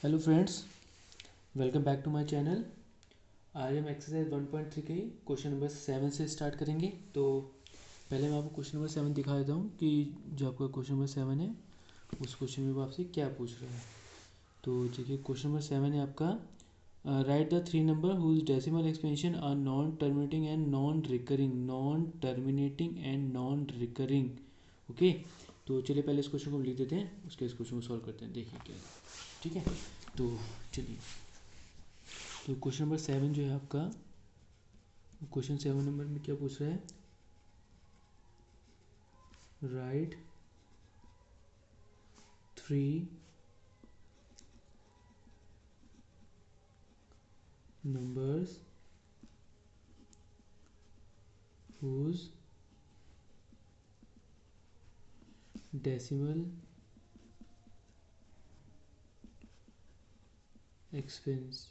Hello friends, welcome back to my channel. आज हम exercise 1.3 के क्वेश्चन नंबर 7 से स्टार्ट करेंगे। तो पहले मैं आपको क्वेश्चन नंबर 7 दिखा देता हूँ कि जो आपका क्वेश्चन नंबर 7 है उस क्वेश्चन में वो आपसे क्या पूछ रहा है। तो देखिए, क्वेश्चन नंबर 7 है आपका, write the three number whose decimal expansion are non recurring. Okay, तो चलिए पहले इस क्वेश्चन को लिख देते हैं, उसके इस क्वेश्चन को सॉल्व करते हैं। देखिए क्या है, ठीक है। तो चलिए, तो क्वेश्चन नंबर 7 जो है आपका, क्वेश्चन 7 नंबर में क्या पूछ रहा है, write three numbers whose decimal expense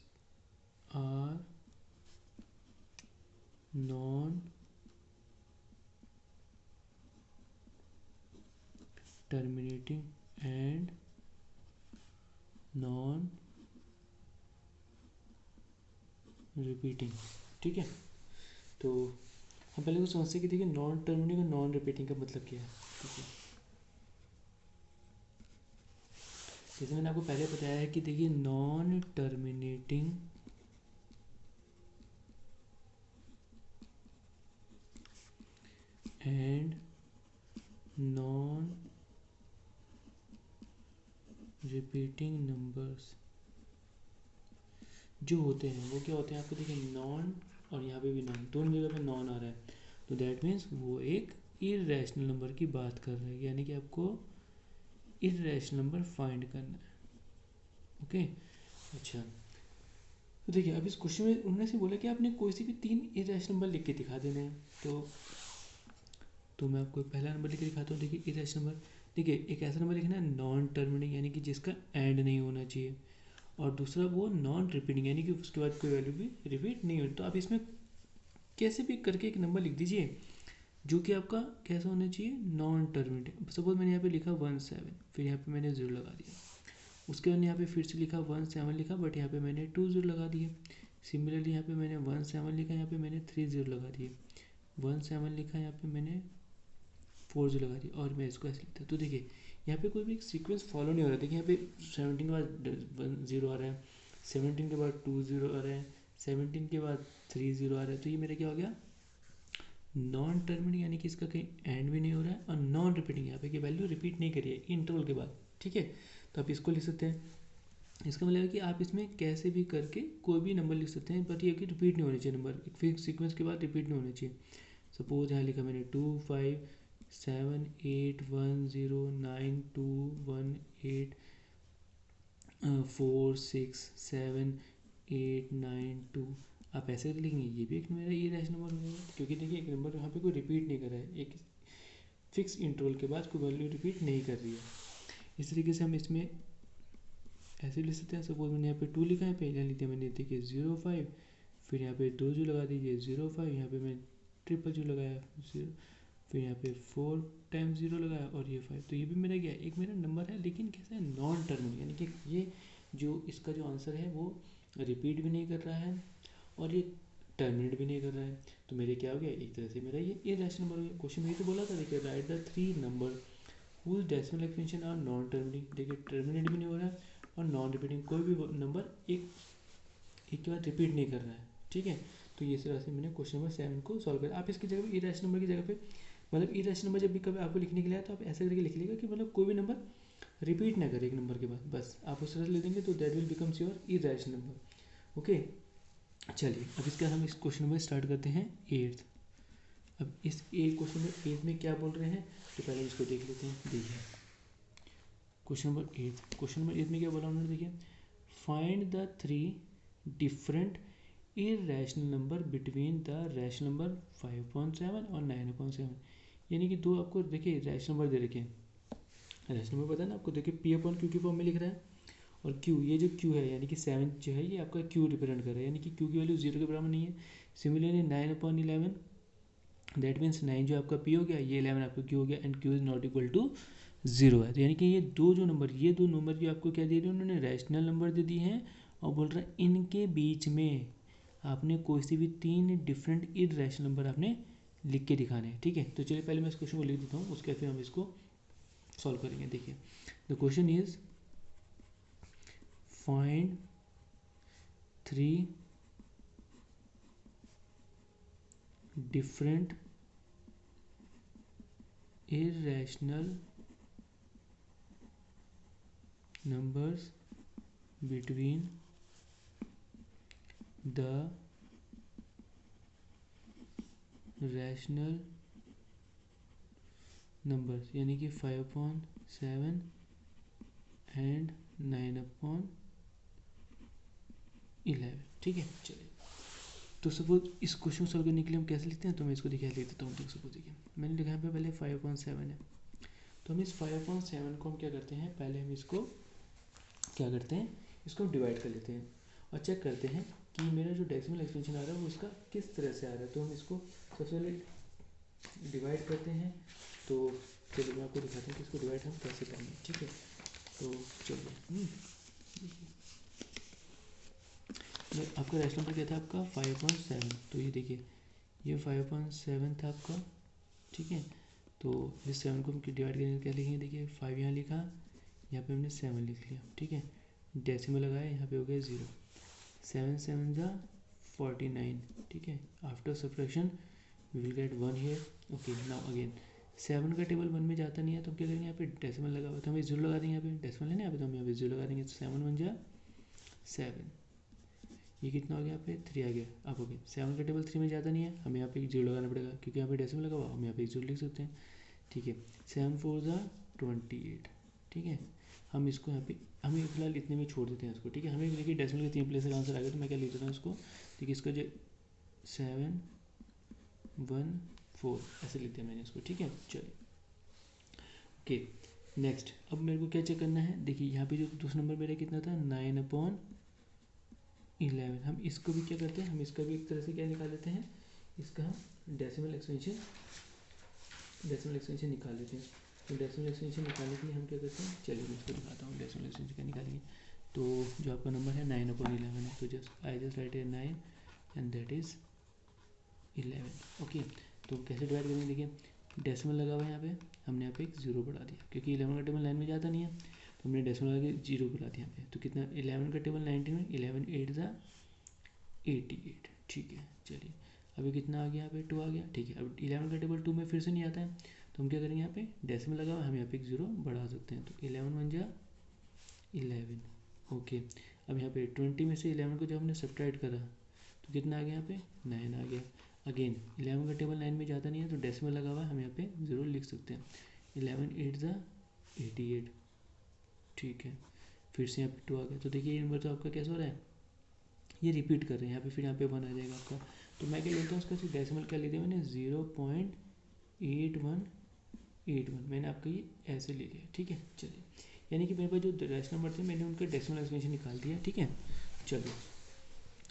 are non terminating and non repeating. ठीक है, तो हम पहले तो समझते कि देखिए नॉन टर्मिनेटिंग और नॉन रिपीटिंग का मतलब क्या है। ठीक है, जैसे मैंने आपको पहले बताया है कि देखिए non terminating and non repeating numbers जो होते हैं वो क्या होते हैं आपको, देखिए नॉन, और यहाँ पे भी नॉन, दोनों जगह पे नॉन आ रहा है, तो दैट मीन्स वो एक इरेशनल नंबर की बात कर रहा है, यानी कि आपको इरेशनल नंबर फाइंड करना है। ओके, अच्छा, तो देखिए अब इस क्वेश्चन में उन्होंने से बोला कि आपने कोई सी भी तीन इरेशनल नंबर लिख के दिखा देने हैं। तो मैं आपको पहला नंबर लिख के दिखाता हूँ। देखिए इरेशनल नंबर, देखिए एक ऐसा नंबर लिखना है नॉन टर्मिनेटिंग, यानी कि जिसका एंड नहीं होना चाहिए, और दूसरा वो नॉन रिपीटिंग, यानी कि उसके बाद कोई वैल्यू भी रिपीट नहीं होती। तो आप इसमें कैसे भी करके एक नंबर लिख दीजिए जो कि आपका कैसा होना चाहिए, नॉन टर्मिनेटिंग। सपोज मैंने यहाँ पे लिखा 17, फिर यहाँ पे मैंने 0 लगा दिया, उसके बाद यहाँ पे फिर से लिखा 17 लिखा, बट यहाँ पे मैंने 20 लगा दिए। सिमिलरली यहाँ पे मैंने 17 लिखा, यहाँ पे मैंने 30 लगा दिए, 17 लिखा, यहाँ पे मैंने 40 लगा दिया, और मैं इसको ऐसे लिखता। तो देखिए यहाँ पे कोई भी सीक्वेंस फॉलो नहीं हो रहा। देखिए यहाँ पे 17 के बाद 0 आ रहा है, 17 के बाद 20 आ रहा है, 17 के बाद 30 आ रहा है, तो ये मेरा क्या हो गया, नॉन टर्मिनेटिंग, यानी कि इसका कहीं एंड भी नहीं हो रहा है, और नॉन रिपीटिंग, यहाँ पे की वैल्यू रिपीट नहीं करी है इंटरवल के बाद। ठीक है, तो आप इसको लिख सकते हैं। इसका मतलब है कि आप इसमें कैसे भी करके कोई भी नंबर लिख सकते हैं, बट ये कि रिपीट नहीं होने चाहिए नंबर, एक फिक्स सीक्वेंस के बाद रिपीट नहीं होने चाहिए। सपोज यहाँ लिखा मैंने 25710921846789 आप ऐसे लिखेंगे, ये भी एक मेरा ये रैश नंबर हो जाएगा, क्योंकि देखिए एक नंबर यहाँ पे कोई रिपीट नहीं कर रहा है, एक फिक्स इंटरवल के बाद कोई वैल्यू रिपीट नहीं कर रही है। इस तरीके से हम इसमें ऐसे लिख सकते हैं। सपोज मैंने यहाँ पे 2 लिखा है, पहले लिख दिया मैंने, देखिए 05, फिर यहाँ पे 2 लगा दीजिए 05, यहाँ पे मैं ट्रिपल 0 लगाया 0, फिर यहाँ पे 4 टाइम्स 0 लगाया, और ये 5। तो ये भी मेरा क्या है, एक मेरा नंबर है, लेकिन कैसा है, नॉन टर्मिनेटिंग, यानी कि ये जो इसका जो आंसर है वो रिपीट भी नहीं कर रहा है और ये टर्मिनेट भी नहीं कर रहा है। तो मेरे क्या हो गया, एक तरह से मेरा ये इरेशनल नंबर हो गया। क्वेश्चन में ये तो बोला था, देखिए write the three number whose decimal expansion are non terminating. देखिए टर्मिनेट भी नहीं हो रहा है और नॉन रिपीटिंग, कोई भी नंबर एक एक के बाद रिपीट नहीं कर रहा है। ठीक है, तो ये इस तरह से मैंने क्वेश्चन नंबर 7 को सॉल्व किया। आप इसकी जगह पे इरेशनल नंबर की जगह पे, मतलब इरेशनल नंबर जब भी कभी आपको लिखने के लिए आया तो आप ऐसे करके लिख लीजिएगा कि मतलब कोई भी नंबर रिपीट ना करे एक नंबर के बाद, बस आप उस तरह से ले देंगे, तो that will becomes your irrational number. Okay, चलिए अब इसके बाद हम इस क्वेश्चन नंबर स्टार्ट करते हैं 8th। अब इस एक क्वेश्चन नंबर 8 में क्या बोल रहे हैं, तो पहले इसको देख लेते हैं। देखिए क्वेश्चन नंबर 8 में क्या बोला उन्होंने, देखिए find the three different irrational number between the rational number 5.7 और 9.7। यानी कि दो आपको देखिए रैशनल नंबर दे रखे हैं। रैशनल नंबर पता है ना आपको, देखिए पी अपॉन क्यू की फॉर्म में लिख रहा है, और क्यू, ये जो क्यू है यानी कि 7 जो है ये आपका क्यू रिप्रेजेंट कर रहा है, यानी कि क्यू की वैल्यू 0 के बराबर नहीं है। सिमिलरली 9/11, दैट मीन्स 9 जो आपका पी हो गया, ये 11 आपका क्यू हो गया, and Q is not equal to zero है। तो यानी कि ये दो नंबर जो आपको क्या दे रहे हैं, उन्होंने रैशनल नंबर दे दिए हैं और बोल रहे हैं इनके बीच में आपने कोई से भी तीन डिफरेंट इररेशनल नंबर आपने लिख के दिखाने हैं। ठीक है, तो चलिए पहले मैं इस क्वेश्चन को लिख देता हूँ, उसके फिर हम इसको सॉल्व करेंगे। देखिए the question is find 3 different irrational numbers between the rational numbers, यानी कि 5/7 एंड 9/11। ठीक है, चलिए तो सपोज इस क्वेश्चन सॉल्व करने के लिए हम कैसे लिखते हैं, तो मैं इसको दिखा लिख देता हूँ। तो सपोज देखिए मैंने लिखा है पहले 5/7 है, तो हम इस 5/7 को हम क्या करते हैं, पहले हम इसको क्या करते हैं, इसको डिवाइड कर लेते हैं और चेक करते हैं कि मेरा जो डेसिमल एक्सपेंशन आ रहा है वो इसका किस तरह से आ रहा है। तो हम इसको सबसे पहले डिवाइड करते हैं। तो चलिए मैं आपको दिखाता हूँ कि इसको डिवाइड हम कैसे करेंगे। ठीक है, तो चलिए आपका रैशनल नंबर क्या था, आपका 5/7। तो ये देखिए ये 5/7 था आपका। ठीक है, तो इस 7 को हम डिवाइड करेंगे, क्या लिखेंगे, देखिए 5 यहाँ लिखा, यहाँ पे हमने 7 लिख लिया। ठीक है, डेसिमल लगाया, यहाँ पे हो गया 0। 7 7 जा 49। ठीक है, after subtraction we will get 1 here. Okay, now again 7 का टेबल 1 में जाता नहीं है, तो हम क्या करेंगे, यहाँ पे डेसिमल लगा हुआ तो हम 0 लगा देंगे। यहाँ पे डेसिमल है ना, यहाँ पे तो हम यहाँ पे 0 लगा देंगे। 7 1 जा 7, ये कितना हो गया, यहाँ पे 3 आ गया। अब ओके 7 का टेबल 3 में जाता नहीं है, हमें यहाँ पे 0 लगाना पड़ेगा क्योंकि यहाँ पे डेसिमल लगा हुआ, हम यहाँ पे 0 लिख सकते हैं। ठीक है, 7 4 जा 28। ठीक है, हम इसको यहाँ पे हमें फिलहाल इतने में छोड़ देते हैं इसको। ठीक है, हमें देखिए डेसिमल के 3 प्लेस का आंसर आ गया, तो मैं क्या लिख देता हूँ इसको, देखिए इसका जो 7 1 4 ऐसे लिखते हैं मैंने इसको। ठीक है, चलिए ओके नेक्स्ट। अब मेरे को क्या चेक करना है, देखिए यहाँ पे जो दूसरा नंबर मेरा कितना था 9/11। हम इसको भी क्या करते हैं, हम इसका भी एक तरह से क्या निकाल लेते हैं, इसका हम डेसिमल एक्सपेंशन निकाल लेते हैं। तो डेसिमल एक्सपेंशन निकालने के लिए हम क्या करते हैं, चलिए मैं इसको दिखाता हूँ डेसिमल एक्सपेंशन क्या निकालेंगे। तो जो आपका नंबर है 9/11 है, तो I just right 9 and that is 11। Okay, तो कैसे डिवाइड करेंगे, देखिए डेसिमल लगा हुआ है यहाँ पे, हमने यहाँ पे एक 0 बढ़ा दिया क्योंकि 11 का टेबल 9 में जाता नहीं है, तो हमने डेसिमल लगा के 0 बढ़ा दिया यहाँ पे। तो कितना 11 का टेबल 19 में 11 8 जा 88। ठीक है, चलिए अभी कितना आ गया, यहाँ पे 2 आ गया। ठीक है, अब 11 का टेबल 2 में फिर से नहीं आता है, तो हम क्या करेंगे, यहाँ पे डेसिमल लगा हुआ हम यहाँ पे एक 0 बढ़ा सकते हैं। तो 11 1 जा 11। ओके, अब यहाँ पे 20 में से 11 को जब हमने सब्ट्रैक्ट करा तो कितना आ गया, यहाँ पे 9 आ गया। अगेन 11 का टेबल 9 में जाता नहीं है, तो डेसिमल लगा हुआ है हम यहाँ पे 0 लिख सकते हैं। 11 8 जा 88। ठीक है, फिर से यहाँ पे 2 आ गया। तो देखिए ये नंबर तो आपका कैसा हो रहा है, ये रिपीट कर रहे हैं यहाँ पे, फिर यहाँ पे 1 आ जाएगा आपका। तो मैं क्या लेता हूँ उसका डेसिमल क्या ले दिया मैंने 0.8181, मैंने आपका ये ऐसे ले लिया। ठीक है, चलिए यानी कि मेरे पास जो रैशनल नंबर थे मैंने उनका डेसिमल एक्सपेंशन निकाल दिया। ठीक है, चलिए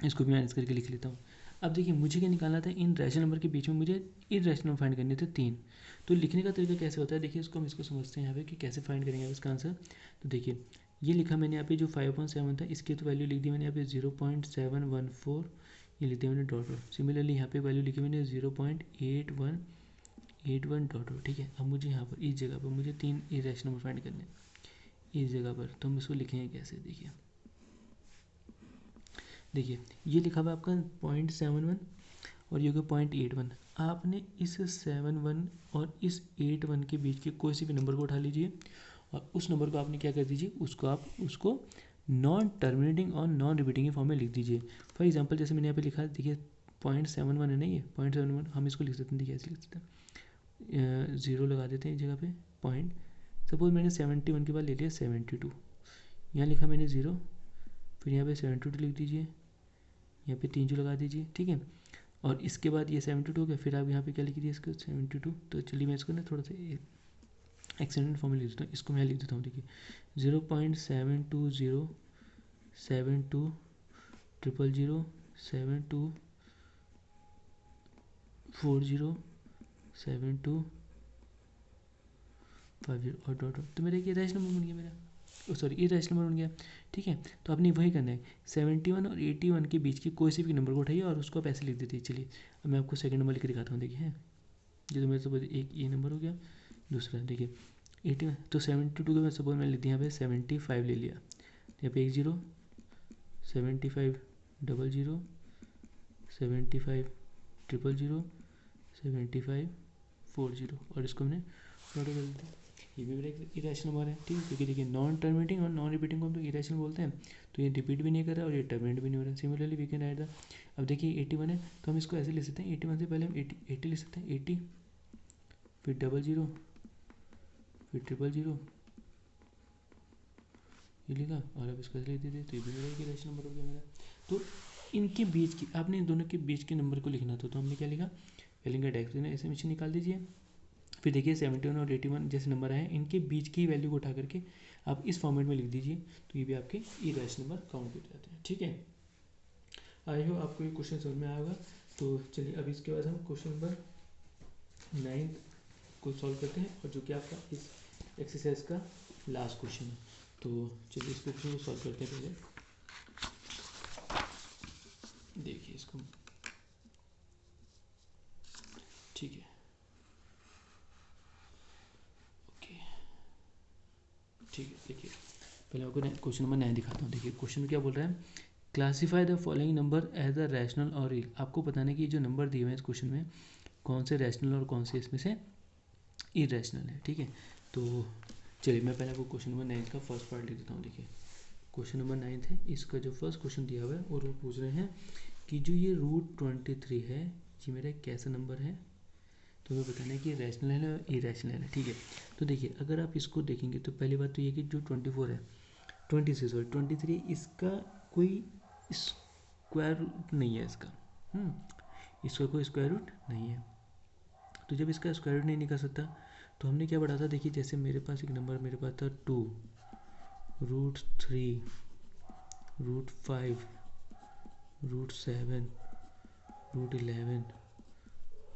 इसको भी मैनेज करके लिख लेता हूँ। अब देखिए मुझे क्या निकालना था, इन रैशनल नंबर के बीच में मुझे इररेशनल नंबर फाइंड करने थे 3। तो लिखने का तरीका कैसे होता है, देखिए इसको समझते हैं यहाँ पे कि कैसे फाइंड करेंगे इसका आंसर। तो देखिए ये लिखा मैंने यहाँ पे जो 5/7 था, इसकी तो वैल्यू लिख दी मैंने यहाँ पे 0.714, ये लिख दिया मैंने डॉट डॉट। सिमिलरली यहाँ पे वैल्यू लिखी मैंने 0.8181 डॉट डॉट। ठीक है, अब मुझे यहाँ पर इस जगह पर मुझे 3 इररेशनल नंबर फाइंड करने इस जगह पर, तो हम इसको लिखेंगे कैसे, देखिए ये लिखा हुआ आपका 0.71 और ये हो गया 0.81। आपने इस 71 और इस 81 के बीच के कोई से भी नंबर को उठा लीजिए और उस नंबर को आपने क्या कर दीजिए, उसको नॉन टर्मिनेटिंग और नॉन रिपीटिंग के फॉर्म में लिख दीजिए। फॉर एग्जांपल जैसे मैंने यहाँ पे लिखा है, देखिए 0.71 है ना, ये 0.71 हम इसको लिख सकते हैं, देखिए ऐसे लिख सकते हैं, 0 लगा देते हैं इस जगह पे पॉइंट। सपोज मैंने 71 के बाद ले लिया 72, यहाँ लिखा मैंने 0, फिर यहाँ पे 72 लिख दीजिए, यहाँ पे 3 जो लगा दीजिए। ठीक है, और इसके बाद ये 72 हो गया, फिर आप यहाँ पे क्या लिख दिए इसको 72। तो चलिए मैं इसको ना थोड़ा सा एक्सटेंडेड फॉर्म में लिख देता हूँ, इसको मैं लिख देता हूँ। देखिए 0.7207200724072 50 और डॉट डॉट, तो मेरा एक इरेशनल नंबर बन गया मेरा, सॉरी इरेशनल नंबर बन गया। ठीक है, तो आपने वही करना है, 71 और 81 के बीच के कोई से भी नंबर को उठाइए और उसको आप ऐसे लिख देते हैं। चलिए अब मैं आपको सेकंड नंबर लिख के दिखाता हूँ, देखिए है ये तो मेरे सपोज एक ये नंबर हो गया, दूसरा देखिए 81, तो 72 का मैं सपोज मैं लिख दिया यहाँ पे 75 ले लिया, यहाँ पे 10 75 00 75 000 75 40 और इसको हमने नोट कर देते हैं। ये भी मेरा एक इरेशनल नंबर है, ठीक है, क्योंकि देखिए नॉन टर्मिनेटिंग और नॉन रिपीटिंग को हम तो इरेशनल बोलते हैं, तो ये रिपीट भी नहीं कर रहा और ये टर्मिनेट भी नहीं हो रहा। Similarly we can write the, अब देखिए 81 है तो हम इसको ऐसे लिख सकते हैं, 81 से पहले हम 80 लिख सकते हैं, 80 फिर 00 फिर 000 ये लिखा और अब इसको ऐसे लिख देते, तो ये भी मेरा एक इरेशनल नंबर हो गया मेरा। तो इनके बीच की, आपने इन दोनों के बीच के नंबर को लिखना था, तो हमने क्या लिखा, पहले इनका डायरेक्ट एसएमएस निकाल दीजिए, फिर देखिए 71 और 81 जैसे नंबर आए इनके बीच की वैल्यू को उठा करके आप इस फॉर्मेट में लिख दीजिए, तो ये भी आपके इरेशनल नंबर काउंट हो जाते हैं। ठीक है, आई होप आपको ये क्वेश्चन समझ में आया होगा। तो चलिए अब इसके बाद हम क्वेश्चन नंबर 9 को सॉल्व करते हैं, और जो कि आपका इस एक्सरसाइज का लास्ट क्वेश्चन है। तो चलिए इस क्वेश्चन को सॉल्व करते हैं। पहले देखिए इसको, ठीक है, ओके, ठीक है, देखिए पहले आपको क्वेश्चन नंबर 9 दिखाता हूँ। देखिए क्वेश्चन में क्या बोल रहा है, classify the following number as a rational और रियल। आपको बताना है कि जो नंबर दिए हुए हैं इस क्वेश्चन में कौन से रैशनल और कौन से इसमें से इरेशनल है। ठीक है, तो चलिए मैं पहले आपको क्वेश्चन नंबर 9 का फर्स्ट पार्ट लिख देता हूँ। देखिए क्वेश्चन नंबर 9 है, इसका जो फर्स्ट क्वेश्चन दिया हुआ है और वो पूछ रहे हैं कि जो ये √23 है ये मेरा एक कैसा नंबर है, तो हमें बताना है कि रैशनल है या इरेशनल है। ठीक है, तो देखिए अगर आप इसको देखेंगे तो पहली बात तो ये कि जो 24 है 23 इसका कोई स्क्वायर रूट नहीं है इसका, इसका कोई स्क्वायर रूट नहीं है। तो जब इसका स्क्वायर रूट नहीं निकल सकता तो हमने क्या पढ़ा था, देखिए जैसे मेरे पास एक नंबर मेरे पास था 2 √3 √5 √7 √11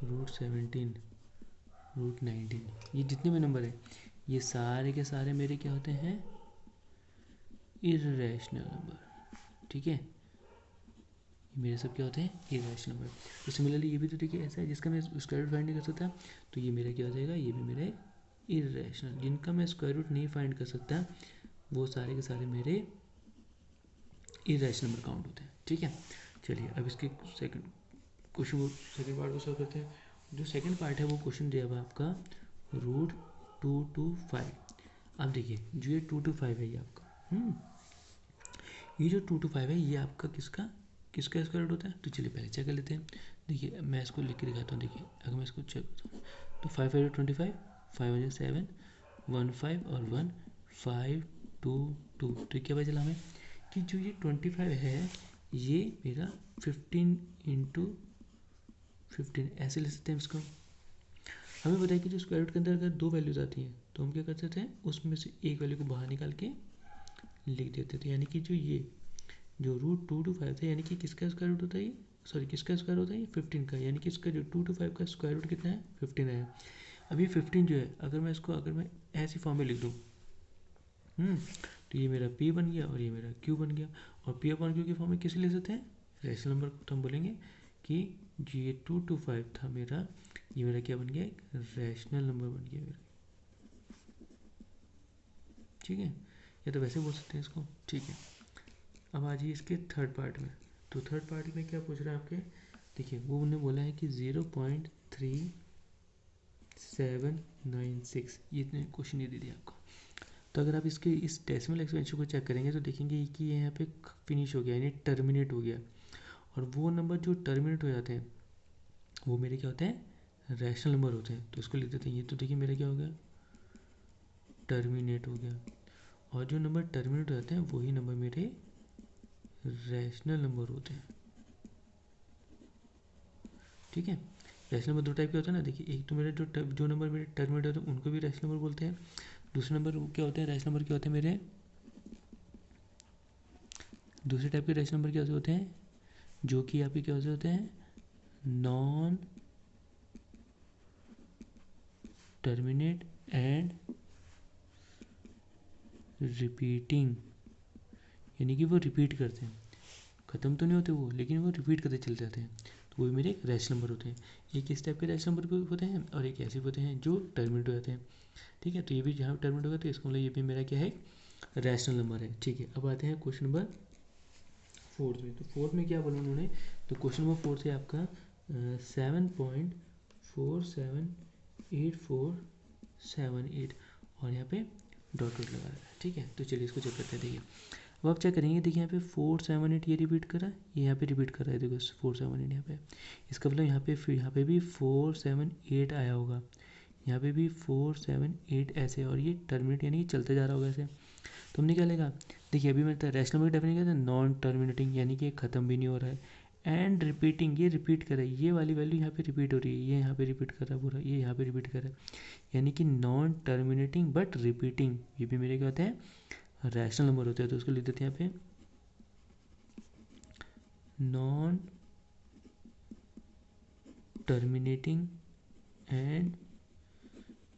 √17 √19, ये जितने भी नंबर है ये सारे के सारे मेरे क्या होते हैं, इरेशनल नंबर। ठीक है, मेरे सब क्या होते हैं, इरेशनल नंबर। तो सिमिलरली ये भी तो देखिए ऐसा है जिसका मैं स्क्वायर रूट फाइंड नहीं कर सकता, तो ये मेरा क्या हो जाएगा, ये भी मेरा इरेशनल। जिनका मैं स्क्वायर रूट नहीं फाइंड कर सकता वो सारे के सारे मेरे इरेशनल नंबर काउंट होते हैं। ठीक है, चलिए अब इसके सेकंड क्वेश्चन को, सेकंड पार्ट को सॉल्व करते हैं। जो सेकंड पार्ट है वो क्वेश्चन दिया हुआ है आपका √225। अब देखिए जो ये 225 है ये आपका, ये जो 225 है ये आपका किसका किसका स्क्वायर रूट होता है, तो चलिए पहले चेक कर लेते हैं। देखिए मैं इसको लिख के दिखाता हूँ। देखिए अगर मैं इसको चेक करता हूँ तो 5 5 25 5 7 1 5 और 1 5 2 2, तो क्या पता चला हमें कि जो ये 25 है ये मेरा 15 × 15 ऐसे ले सकते हैं इसको। हमें पता है कि जो स्क्वायर रूट के अंदर अगर 2 वैल्यूज आती हैं तो हम क्या करते थे, उसमें से एक वैल्यू को बाहर निकाल के लिख देते थे। यानी कि जो ये जो √225 था यानी कि किसका स्क्वायर रूट होता है, सॉरी किसका स्क्वायर होता है, 15 का। यानी कि इसका जो 225 का स्क्वायर रूट कितना है, 15 है। अब ये 15 जो है अगर मैं इसको अगर मैं ऐसी फॉर्म में लिख दूँ, तो ये मेरा P बन गया और ये मेरा Q बन गया। और P/Q की फॉर्म में किसे ले सकते हैं, रैशनल नंबर। तो हम बोलेंगे कि जो ये 225 था मेरा, ये मेरा क्या बन गया, एक रैशनल नंबर बन गया मेरा। ठीक है, या तो वैसे बोल सकते हैं इसको। ठीक है, अब आ जाइए इसके थर्ड पार्ट में। तो थर्ड पार्ट में क्या पूछ रहा है आपके, देखिए वो उन्होंने बोला है कि 0.3796, ये इतने क्वेश्चन ये दे दिया आपको। तो अगर आप इसके इस डेसिमल एक्सपेंशन को चेक करेंगे तो देखेंगे कि ये यहाँ पे फिनिश हो गया, यानी टर्मिनेट हो गया। और वो नंबर जो टर्मिनेट हो जाते हैं वो मेरे क्या होते हैं, रैशनल नंबर होते हैं। तो इसको लिख देते हैं। ये तो देखिए मेरा क्या हो गया, टर्मिनेट हो गया। और जो नंबर टर्मिनेट हो जाते हैं वही नंबर मेरे रैशनल नंबर होते हैं। ठीक है, रैशनल नंबर दो टाइप के होते हैं ना। देखिए एक तो मेरे जो नंबर मेरे टर्मिनेट होते हैं उनको भी रैशनल नंबर बोलते हैं। दूसरे नंबर क्या होते हैं, रैशनल नंबर क्या होते हैं मेरे, दूसरे टाइप के रैशनल नंबर क्या होते हैं, जो कि आपके क्या होते हैं, नॉन टर्मिनेट एंड रिपीटिंग, यानी कि वो रिपीट करते हैं, ख़त्म तो नहीं होते वो, लेकिन वो रिपीट करते चले जाते हैं, तो वो मेरे रैशनल नंबर होते हैं। एक इस टाइप के रैशनल नंबर होते हैं और एक ऐसे होते हैं जो टर्मिनेट हो जाते हैं। ठीक है, तो ये भी जहाँ टर्मिनेट होगा तो इसका मतलब ये भी मेरा क्या है, रैशनल नंबर है। ठीक है, अब आते हैं क्वेश्चन नंबर 4 में। तो 4 में क्या बोला उन्होंने, तो क्वेश्चन नंबर 4 से आपका 7.478478 और यहाँ पे डॉट डॉट लगा रहा है। ठीक है, तो चलिए इसको चेक करते हैं। देखिए अब आप चेक करेंगे, देखिए यहाँ पे 478 ये रिपीट कर रहा है, ये यहाँ पे रिपीट कर रहा है, देखो 478 यहाँ पे, इसका मतलब यहाँ पे फिर यहाँ पे भी 478 आया होगा, यहाँ पे भी 478 ऐसे, और ये टर्मिनेट यानी कि चलते जा रहा होगा ऐसे। तो हमने क्या लेगा, देखिए अभी मैं रैशनल नंबर की डेफिनेशन क्या था, नॉन टर्मिनेटिंग यानी कि ख़त्म भी नहीं हो रहा है, एंड रिपीटिंग ये रिपीट कर रहा है, ये वाली वैल्यू यहाँ पे रिपीट हो रही है, ये यहाँ पे रिपीट कर रहा है पूरा, ये यहाँ पे रिपीट कर रहा है, यानी कि नॉन टर्मिनेटिंग बट रिपीटिंग, ये भी मेरे क्या होते हैं, रैशनल नंबर होते हैं। तो उसको लिख देते हैं यहाँ पे नॉन टर्मिनेटिंग एंड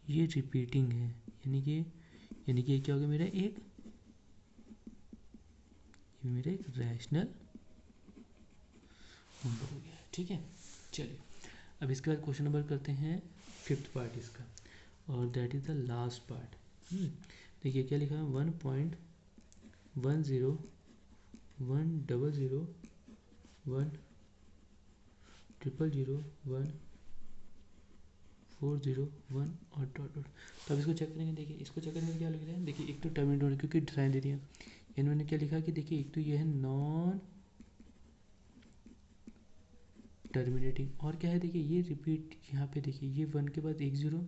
ये रिपीटिंग है, यानी कि क्या हो गया मेरा एक, ये मेरा एक रैशनल नंबर हो गया। ठीक है, चलिए अब इसके बाद क्वेश्चन नंबर करते हैं 5th पार्ट इसका, और that is the last part. देखिए क्या लिखा है, 1.100100010001 और डॉट डॉट। तो अब इसको चेक करेंगे, देखिए इसको चेक करेंगे क्या लिख रहे हैं, देखिए एक तो टर्मिनेट होने क्योंकि डिजाइन दे दिया, इन्होंने क्या लिखा कि देखिए एक तो ये है नॉन टर्मिनेटिंग, और क्या है देखिए ये रिपीट, यहाँ पे देखिए ये 1 के बाद 1 0,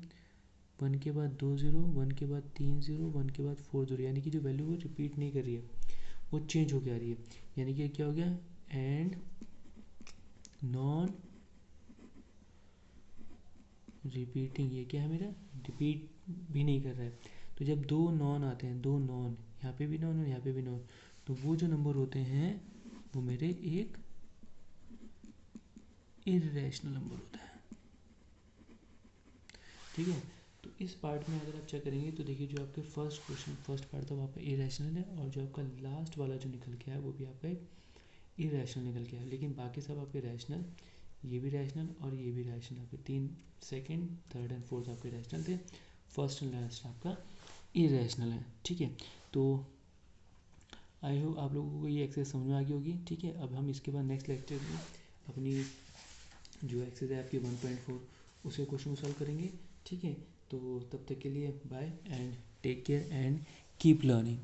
1 के बाद 2 0, 1 के बाद 3 0, 1 के बाद 4 0, यानी कि जो वैल्यू वो रिपीट नहीं कर रही है, वो चेंज हो के आ रही है, यानी कि क्या हो गया, एंड नॉन रिपीटिंग, ये क्या है मेरा, रिपीट भी नहीं कर रहा है। तो जब दो नॉन आते हैं, दो नॉन, यहाँ पे भी नॉन और यहाँ पे भी नॉन, तो वो जो नंबर होते हैं वो मेरे एक इरेशनल नंबर होता है। ठीक है, तो इस पार्ट में अगर आप चेक करेंगे तो देखिए जो आपके फर्स्ट पार्ट था वो आपका इरेशनल है, और जो आपका लास्ट वाला जो निकल के आया वो भी आपका एक इरेशनल निकल के आया, लेकिन बाकी सब आपके रैशनल, ये भी रैशनल और ये भी रैशनल, आपके 3 सेकेंड थर्ड एंड फोर्थ आपके रैशनल थे, फर्स्ट एंड लास्ट आपका इरेशनल है। ठीक है, तो आई होप आप लोगों को ये एक्सरसाइज समझ में आ गई होगी। ठीक है, अब हम इसके बाद नेक्स्ट लेक्चर में अपनी जो एक्सरसाइज है आपकी 1.4 उसके क्वेश्चन को सॉल्व करेंगे। ठीक है, तो तब तक के लिए bye and take care and keep learning.